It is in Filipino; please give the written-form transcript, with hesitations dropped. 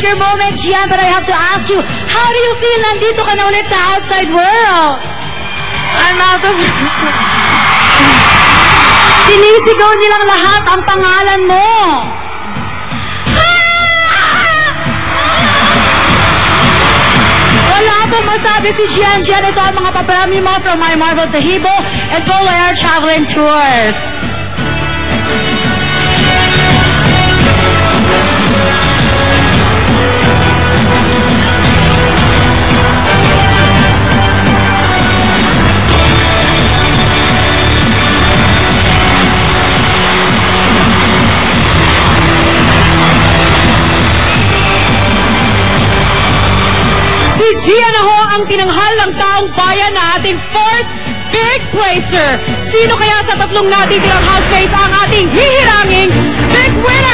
your moment, Gian, but I have to ask you, how do you feel nandito ka na ulit sa outside world? I'm out of... Sinisigaw nilang lahat ang pangalan mo. Wala pong masabi si Gian. Gian, ito ang mga paparami mo from My Marvel Tahibo and Polar Air Traveling Tours. Si Gian na ho ang tinanghal ng taong bayan na ating fourth big placer. Sino kaya sa tatlong natin tinanghal face ang ating hihiranging big winner?